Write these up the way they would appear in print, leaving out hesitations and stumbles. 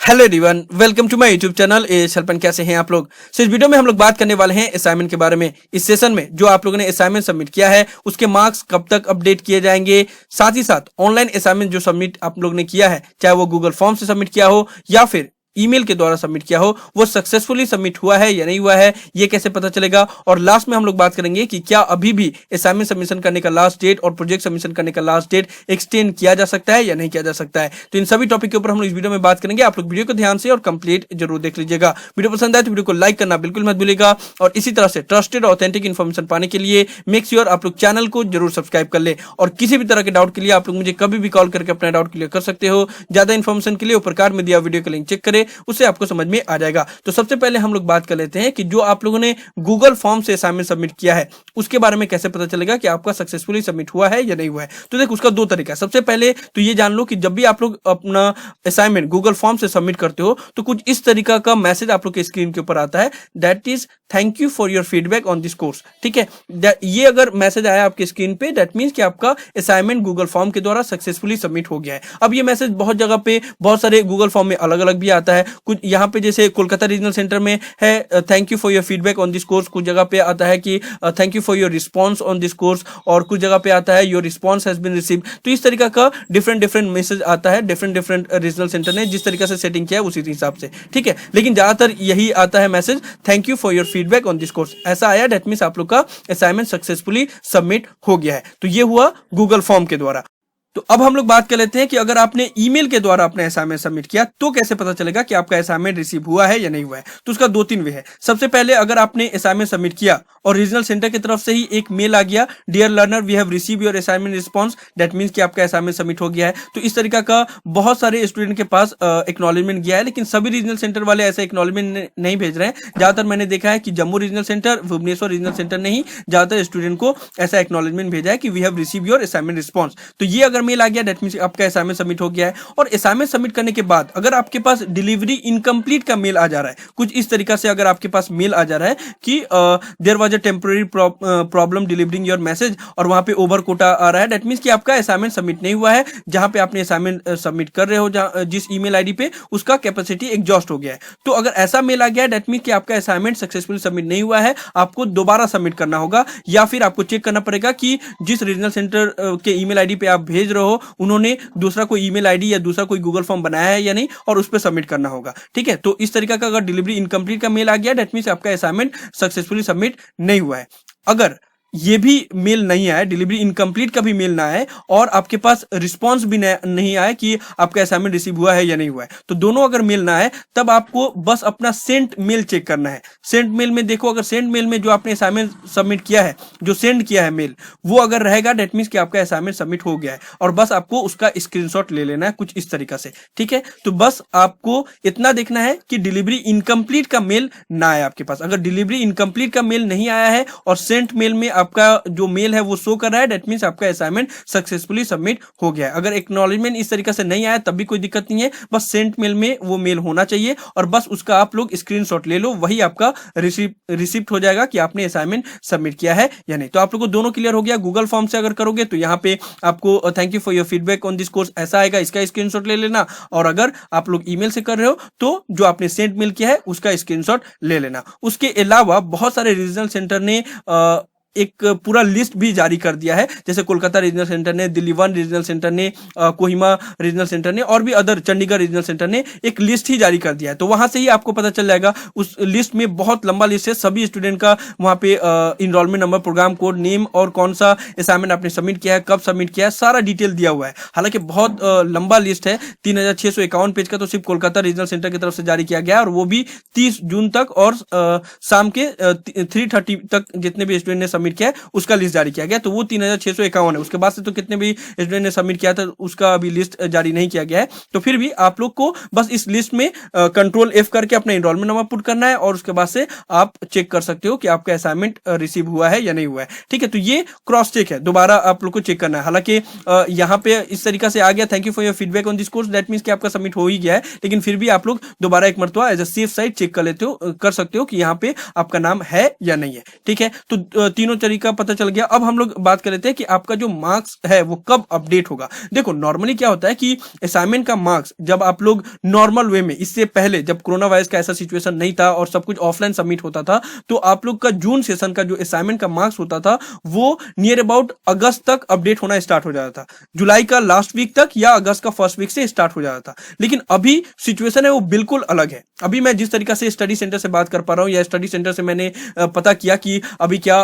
Hello everyone, welcome to my YouTube channel हेल्पन। कैसे हैं आप लोग? इस वीडियो में हम लोग बात करने वाले हैं असाइनमेंट के बारे में। इस सेशन में जो आप लोगों ने असाइनमेंट सबमिट किया है उसके मार्क्स कब तक अपडेट किए जाएंगे, साथ ही साथ ऑनलाइन असाइनमेंट जो सबमिट आप लोग ने किया है, चाहे वो गूगल फॉर्म से सबमिट किया हो या फिर ईमेल के द्वारा सबमिट किया हो, वो सक्सेसफुली सबमिट हुआ है या नहीं हुआ है, ये कैसे पता चलेगा। और लास्ट में हम लोग बात करेंगे कि क्या अभी भी असाइनमेंट सबमिशन करने का लास्ट डेट और प्रोजेक्ट सबमिशन करने का लास्ट डेट एक्सटेंड किया जा सकता है या नहीं किया जा सकता है। तो इन सभी टॉपिक के ऊपर हम लोग इस वीडियो में बात करेंगे। आप लोग वीडियो को ध्यान से और कंप्लीट जरूर देख लीजिएगा। वीडियो पसंद आए तो वीडियो को लाइक करना बिल्कुल मत भूलिएगा। और इसी तरह से ट्रस्टेड और ऑथेंटिक इन्फॉर्मेशन पाने के लिए मेक श्योर आप लोग चैनल को जरूर सब्सक्राइब कर ले। और किसी भी तरह के डाउट के लिए आप लोग मुझे कभी भी कॉल करके अपना डाउट क्लियर कर सकते हो। ज्यादा इन्फॉर्मेशन के लिए ऊपर कार्ड में दिया वीडियो का लिंक चेक करें, उससे आपको समझ में आ जाएगा। तो सबसे पहले हम लोग बात कर लेते हैं कि जो आप लोगों ने गूगल फॉर्म से असाइनमेंट सबमिट किया है उसके बारे में कैसे पता चलेगा कि आपका सक्सेसफुली सबमिट हुआ है या नहीं हुआ है। तो देखो, उसका दो तरीका है। सबसे पहले तो ये जान लो कि जब भी आप लोग अपना असाइनमेंट गूगल फॉर्म से सबमिट करते हो तो कुछ इस तरीका का मैसेज आप लोग के स्क्रीन के ऊपर आता है, that is thank you for your feedback on this course. ठीक है, ये अगर मैसेज आया आपके स्क्रीन पे, दैट मींस कि आपका असाइनमेंट गूगल फॉर्म के द्वारा सक्सेसफुली सबमिट हो गया है। अब ये मैसेज बहुत जगह पे, बहुत सारे गूगल फॉर्म में अलग अलग भी आता है। कुछ यहाँ पे जैसे कोलकाता रीजनल सेंटर में है thank you for your feedback on this course, कुछ जगह पे आता है कि thank you for your response on this course, और कुछ जगह पे आता है your response has been received. तो इस तरीका का डिफरेंट मैसेज आता है डिफरेंट रीजनल सेंटर ने जिस तरीके से सेटिंग किया है उसी हिसाब से। ठीक है, लेकिन ज्यादातर यही आता है message thank you for your feedback on this course. ऐसा आया, दैट मींस आप लोग का असाइनमेंट सक्सेसफुली सबमिट हो गया है। तो ये हुआ गूगल फॉर्म के द्वारा। तो अब हम लोग बात कर लेते हैं कि अगर आपने ईमेल के द्वारा अपना असाइनमेंट सबमिट किया तो कैसे पता चलेगा कि आपका असाइनमेंट रिसीव हुआ है या नहीं हुआ है। तो उसका दो तीन वे है। सबसे पहले, अगर आपने असाइनमेंट सबमिट किया और रीजनल सेंटर की तरफ से ही एक मेल आ गया, dear learner we have receive your assignment response, that means कि आपका असाइनमेंट सबमिट हो गया है। तो इस तरीका का बहुत सारे स्टूडेंट के पास एक्नॉलेजमेंट गया है, लेकिन सभी रीजनल सेंटर वाले ऐसा एक्नॉलेजमेंट नहीं भेज रहे हैं। ज्यादातर मैंने देखा है कि Jammu regional centre, Bhubaneswar regional centre ने ही ज्यादातर स्टूडेंट को ऐसा एक्नॉलेजमेंट भेजा है कि we have receive your assignment response. तो ये अगर मेल आ गया, दैट मींस आपका असाइनमेंट सबमिट हो गया है। और असाइनमेंट सबमिट करने के बाद अगर आपके पास डिलीवरी इनकम्प्लीट का मेल आ जा रहा है, कुछ इस तरीका से अगर आपके पास मेल आ जा रहा है कि there was a temporary problem delivering your message, और वहां पे ओवर कोटा आ रहा है, दैट मींस कि आपका असाइनमेंट सबमिट नहीं हुआ है। जहां पे आपने असाइनमेंट सबमिट कर रहे हो, जिस ईमेल आईडी पे, उसका कैपेसिटी एग्जॉस्ट हो गया है। तो अगर ऐसा मेल आ गया है, दैट मींस कि आपका असाइनमेंट सक्सेसफुली सबमिट नहीं हुआ है, आपको दोबारा सबमिट करना होगा, या फिर आपको चेक करना पड़ेगा कि जिस रीजनल सेंटर के ईमेल आईडी पे आप भेज रहे हो उन्होंने दूसरा कोई ईमेल आईडी या दूसरा कोई गूगल फॉर्म बनाया है या नहीं, और उस पर सबमिट करना होगा। ठीक है, तो इस तरीका का अगर डिलीवरी इनकम्प्लीट का मेल आ गया, दैट मींस आपका असाइनमेंट सक्सेसफुली सबमिट नहीं हुआ है। अगर ये भी मेल नहीं आया, डिलीवरी इनकम्प्लीट का भी मेल ना आए और आपके पास रिस्पांस भी नहीं आए कि आपका असाइनमेंट रिसीव हुआ है या नहीं हुआ है, तो दोनों अगर मेल ना आए तब आपको बस अपना सेंट मेल चेक करना है। सेंट मेल में देखो, अगर सेंट मेल में जो आपने असाइनमेंट सबमिट किया है, जो सेंड किया है मेल, वो अगर रहेगा, दैट मींस कि आपका असाइनमेंट सबमिट हो गया है। और बस आपको उसका स्क्रीनशॉट ले लेना है कुछ इस तरीका से। ठीक है, तो बस आपको इतना देखना है कि डिलीवरी इनकम्प्लीट का मेल ना आए आपके पास। अगर डिलीवरी इनकम्प्लीट का मेल नहीं आया है और सेंट मेल में आपका जो मेल है वो शो कर रहा है, दैट मींस आपका असाइनमेंट सक्सेसफुली सबमिट हो गया है। अगर एक्नॉलेजमेंट इस तरीके से नहीं आया तब भी कोई दिक्कत नहीं है, बस सेंट मेल में वो मेल होना चाहिए और बस उसका आप लोग स्क्रीनशॉट ले लो, वही आपका रिसिप्ट हो जाएगा कि आपने असाइनमेंट सबमिट किया है या नहीं। तो आप लोग को दोनों क्लियर हो गया। गूगल फॉर्म से अगर करोगे तो यहाँ पे आपको thank you for your feedback on this course ऐसा आएगा, इसका स्क्रीनशॉट ले लेना। और अगर आप लोग ईमेल से कर रहे हो तो जो आपने सेंट मेल किया है उसका स्क्रीनशॉट ले लेना। उसके अलावा बहुत सारे रीजनल सेंटर ने एक पूरा लिस्ट भी जारी कर दिया है, जैसे कोलकाता रीजनल सेंटर ने, दिल्ली 1 रीजनल सेंटर ने, कोहिमा रीजनल सेंटर ने, और भी अदर चंडीगढ़ रीजनल सेंटर ने एक लिस्ट ही जारी कर दिया है। तो वहां से ही आपको पता चल जाएगा। उस लिस्ट में बहुत लंबा लिस्ट है, सभी स्टूडेंट का वहां पे enrolment number, programme code, name और कौन सा असाइनमेंट आपने सबमिट किया है, कब सबमिट किया है, सारा डिटेल दिया हुआ है। हालांकि बहुत लंबा लिस्ट है, 3651 पेज का तो सिर्फ कोलकाता रीजनल सेंटर की तरफ से जारी किया गया है, और वो भी 30 जून तक और शाम के 3:30 तक जितने भी स्टूडेंट ने सबमिट किया है उसका लिस्ट जारी किया गया। तो वो 3651 है। उसके बाद से तो कितने भी स्टूडेंट ने सबमिट किया था उसका अभी लिस्ट जारी नहीं किया गया है। तो फिर भी आप लोग को बस इस लिस्ट में कंट्रोल F करके अपना एनरोलमेंट नंबर पुट करना है, और उसके बाद से आप चेक कर सकते हो कि आपका असाइनमेंट रिसीव हुआ है या नहीं हुआ है। ठीक है, तो ये क्रॉस चेक है, दोबारा आप लोग को चेक करना है। हालांकि यहाँ पे इस तरीका से आ गया thank you for your feedback on this course, that means कि आपका सबमिट हो ही गया है, लेकिन फिर भी आप लोग दोबारा एक मरतबा as a safe side check कर सकते हो कि यहाँ पे आपका नाम है या नहीं है। ठीक है, तो तीनों तीनों तरीका पता चल गया। अब हम लोग बात कर लेते हैं कि आपका जो मार्क्स है वो कब अपडेट होगा। देखो नॉर्मली क्या होता है कि असाइनमेंट का मार्क्स जब आप लोग नॉर्मल वे में, इससे पहले जब कोरोना वायरस का ऐसा सिचुएशन नहीं था और सब कुछ ऑफलाइन सबमिट होता था, तो आप लोग का जून सेशन का जो असाइनमेंट का मार्क्स होता था वो नियर अबाउट अगस्त तक अपडेट होना स्टार्ट हो जाता था, जुलाई का लास्ट वीक तक या अगस्त का फर्स्ट वीक से स्टार्ट हो जाता था। लेकिन अभी सिचुएशन है वो बिल्कुल अलग है। अभी मैं जिस तरीका से स्टडी सेंटर से बात कर पा रहा हूं या स्टडी सेंटर से मैंने पता किया कि अभी क्या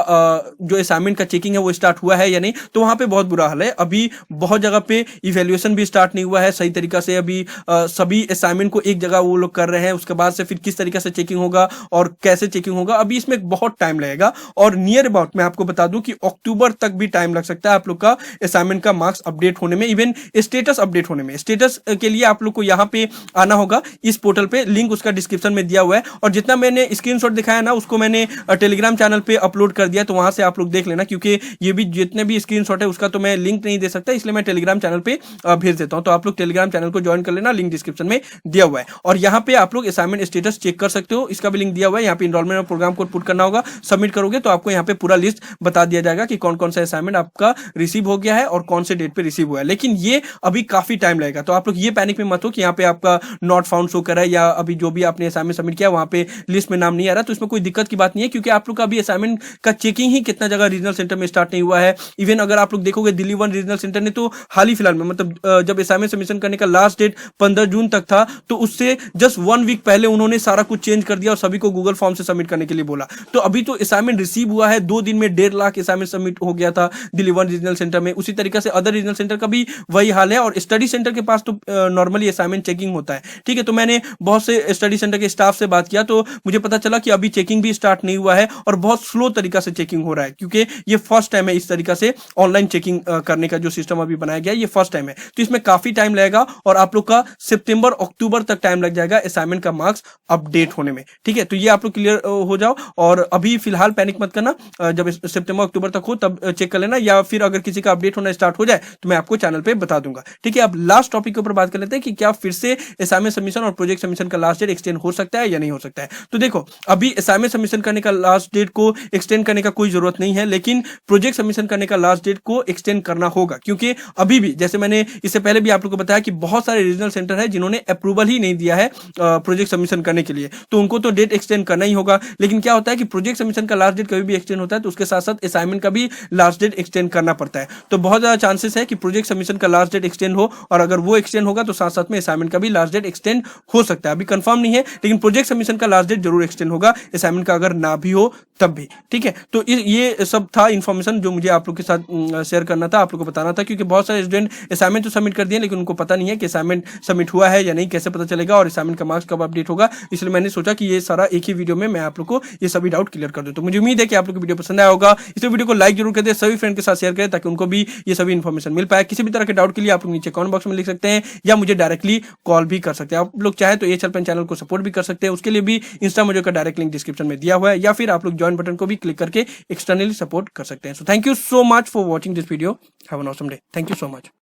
जो असाइनमेंट का चेकिंग है वो स्टार्ट हुआ है या नहीं, तो वहां पे बहुत बुरा हाल है। अभी बहुत जगह पे इवैल्यूएशन भी स्टार्ट नहीं हुआ है सही तरीका से। अभी सभी असाइनमेंट को एक जगह वो लोग कर रहे हैं, उसके बाद से फिर किस तरीके से चेकिंग होगा और कैसे चेकिंग होगा, अभी इसमें बहुत टाइम लगेगा। और नियर अबाउट मैं आपको बता दूं कि अक्टूबर तक भी टाइम लग सकता है आप लोग का असाइनमेंट का मार्क्स अपडेट होने में, इवन स्टेटस अपडेट होने में। स्टेटस के लिए आप लोग को यहाँ पे आना होगा इस पोर्टल पे, लिंक उसका डिस्क्रिप्शन में दिया हुआ है। और जितना मैंने स्क्रीनशॉट दिखाया ना उसको मैंने टेलीग्राम चैनल पे अपलोड कर दिया, तो वहां से आप लोग देख लेना, क्योंकि ये भी जितने भी स्क्रीनशॉट है उसका तो मैं लिंक नहीं दे सकता, इसलिए मैं टेलीग्राम चैनल पे भेज देता हूं। तो आप लोग टेलीग्राम चैनल को ज्वाइन कर लेना, लिंक डिस्क्रिप्शन में दिया हुआ है। और यहाँ पे आप लोग असाइनमेंट स्टेटस चेक कर सकते हो, इसका भी लिंक दिया हुआ है। यहाँ पे इनरोलमेंट और प्रोग्राम कोड पुट करना होगा, सबमिट करोगे तो आपको यहाँ पे पूरा लिस्ट बता दिया जाएगा कि कौन कौन सा असाइनमेंट आपका रिसीव हो गया है और कौन से डेट पे रिसीव हुआ है। लेकिन ये अभी काफी टाइम लगेगा, तो आप लोग ये पैनिक में मत हो कि यहाँ पे आपका नॉट फाउंड शो कर रहा है या अभी जो भी आपने असाइनमेंट सबमिट किया वहां पे लिस्ट में नाम नहीं आ रहा। तो इसमें कोई दिक्कत की बात नहीं है, क्योंकि आप लोग का अभी असाइनमेंट का चेकिंग ही कितना जगह रीजनल सेंटर में स्टार्ट नहीं हुआ है। इवन अगर आप लोग देखोगे दिल्ली 1 रीजनल सेंटर ने तो हाल ही फिलहाल में, मतलब जब असाइनमेंट सबमिशन करने का लास्ट डेट 15 जून तक था, तो उससे जस्ट 1 वीक पहले उन्होंने सारा कुछ चेंज कर दिया और सभी को गूगल फॉर्म से सबमिट करने के लिए बोला। तो अभी तो असाइनमेंट रिसीव हुआ है, 2 दिन में 1.5 लाख असाइनमेंट सबमिट हो गया था दिल्ली 1 रीजनल सेंटर में। उसी तरीके से अदर रीजनल सेंटर का भी वही हाल है। और स्टडी सेंटर के पास तो नॉर्मली असाइनमेंट चेकिंग होता है, ठीक है। तो मैंने बहुत से स्टडी सेंटर के स्टाफ से बात किया तो मुझे पता चला कि अभी चेकिंग भी स्टार्ट नहीं हुआ है और बहुत स्लो तरीका से चेकिंग हो रहा है, क्योंकि ये फर्स्ट टाइम है इस तरीका से ऑनलाइन चेकिंग करने का जो सिस्टम अभी बनाया गया है, ये फर्स्ट टाइम है। तो इसमें काफी टाइम लगेगा और आप लोग का सितंबर अक्टूबर तक टाइम लग जाएगा असाइनमेंट का मार्क्स अपडेट होने में, ठीक है। तो ये आप लोग क्लियर हो जाओ और अभी फिलहाल पैनिक मत करना, जब सितंबर अक्टूबर तक हो तब चेक कर लेना, या फिर अगर किसी का अपडेट होना स्टार्ट हो जाए तो मैं आपको चैनल पे बता दूंगा, ठीक है। अब लास्ट टॉपिक के ऊपर बात कर लेते हैं कि क्या फिर से असाइनमेंट सबमिशन और प्रोजेक्ट सबमिशन का लास्ट डेट एक्सटेंड हो सकता है या नहीं हो सकता है। तो देखो अभी असाइनमेंट सबमिशन करने का लास्ट डेट को एक्सटेंड करने का कोई जरूरत नहीं है, लेकिन प्रोजेक्ट सबमिशन करने का लास्ट डेट को एक्सटेंड करना होगा, क्योंकि अभी भी जैसे मैंने इससे पहले भी आप लोगों को बताया कि बहुत सारे रीजनल सेंटर है जिन्होंने अप्रूवल ही नहीं दिया है प्रोजेक्ट सबमिशन करने के लिए, तो उनको तो डेट एक्सटेंड करना ही होगा। लेकिन क्या होता है कि प्रोजेक्ट सबमिशन का लास्ट डेट कभी भी एक्सटेंड होता है तो उसके साथ साथ असाइनमेंट का भी लास्ट डेट एक्सटेंड करना पड़ता है। तो बहुत ज्यादा चांसेस है कि प्रोजेक्ट सबमिशन का लास्ट डेट एक्सटेंड हो, और अगर वो एक्सटेंड होगा तो साथ साथ में असाइनमेंट का भी लास्ट डेट एक्सटेंड हो सकता है। अभी कंफर्म नहीं है, लेकिन प्रोजेक्ट सबमिशन का लास्ट डेट जरूर एक्सटेंड होगा, असाइनमेंट का अगर ना भी हो तब भी, ठीक है। तो ये सब था इन्फॉर्मेशन जो मुझे आप लोग के साथ शेयर करना था, आप लोग को बताना था, क्योंकि बहुत सारे स्टूडेंट असाइनमेंट तो सबमिट कर दिए लेकिन उनको पता नहीं है कि असाइनमेंट सबमिट हुआ है या नहीं, कैसे पता चलेगा और असाइनमेंट का मार्क्स कब अपडेट होगा। इसलिए मैंने सोचा कि ये सारा एक ही वीडियो में मैं आप लोग को ये सभी डाउट क्लियर कर दूं। तो मुझे उम्मीद है कि आप लोग को वीडियो पसंद आया होगा। इस वीडियो को लाइक जरूर कर दें, सभी फ्रेंड के साथ शेयर करें ताकि उनको भी ये सभी इन्फॉर्मेशन मिल पाए। किसी भी तरह के डाउट के लिए आप लोग नीचे कमेंट बॉक्स में लिख सकते हैं या मुझे डायरेक्टली कॉल भी कर सकते हैं। आप लोग चाहे तो एएचएल पेन चैनल को सपोर्ट भी कर सकते हैं, उसके लिए भी इंस्टा मुझे का डायरेक्ट लिंक डिस्क्रिप्शन में दिया हुआ है, या फिर आप लोग ज्वाइन बटन को भी क्लिक करके एक्सटर्नली सपोर्ट कर सकते हैं। So thank you so much for watching this video. Have an awesome day. Thank you so much.